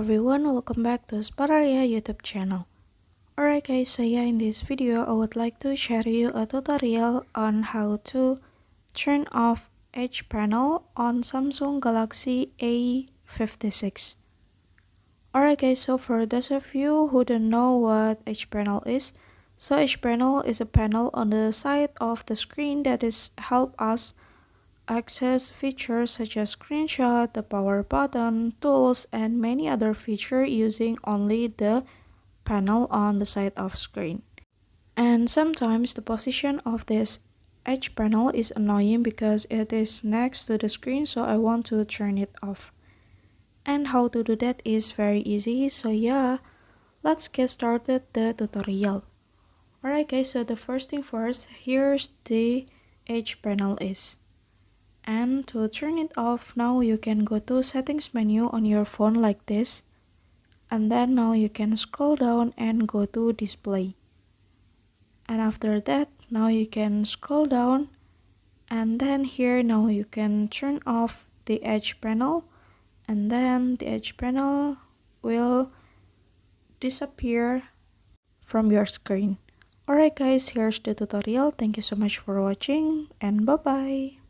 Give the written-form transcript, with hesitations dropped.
everyone, welcome back to Spararia YouTube channel. Alright guys, so yeah, in this video I would like to share you a tutorial on how to turn off edge panel on Samsung Galaxy A56. Alright guys, so for those of you who don't know what edge panel is, so edge panel is a panel on the side of the screen that is help us access features such as screenshot, the power button, tools, and many other features using only the panel on the side of screen. And sometimes the position of this edge panel is annoying because it is next to the screen, so I want to turn it off. And how to do that is very easy, so yeah, let's get started the tutorial. Alright guys, so the first thing first, here's the edge panel is. And to turn it off, now you can go to settings menu on your phone like this, and then now you can scroll down and go to display, and after that now you can scroll down, and then here now you can turn off the edge panel, and then the edge panel will disappear from your screen. Alright guys, here's the tutorial. Thank you so much for watching, and bye bye.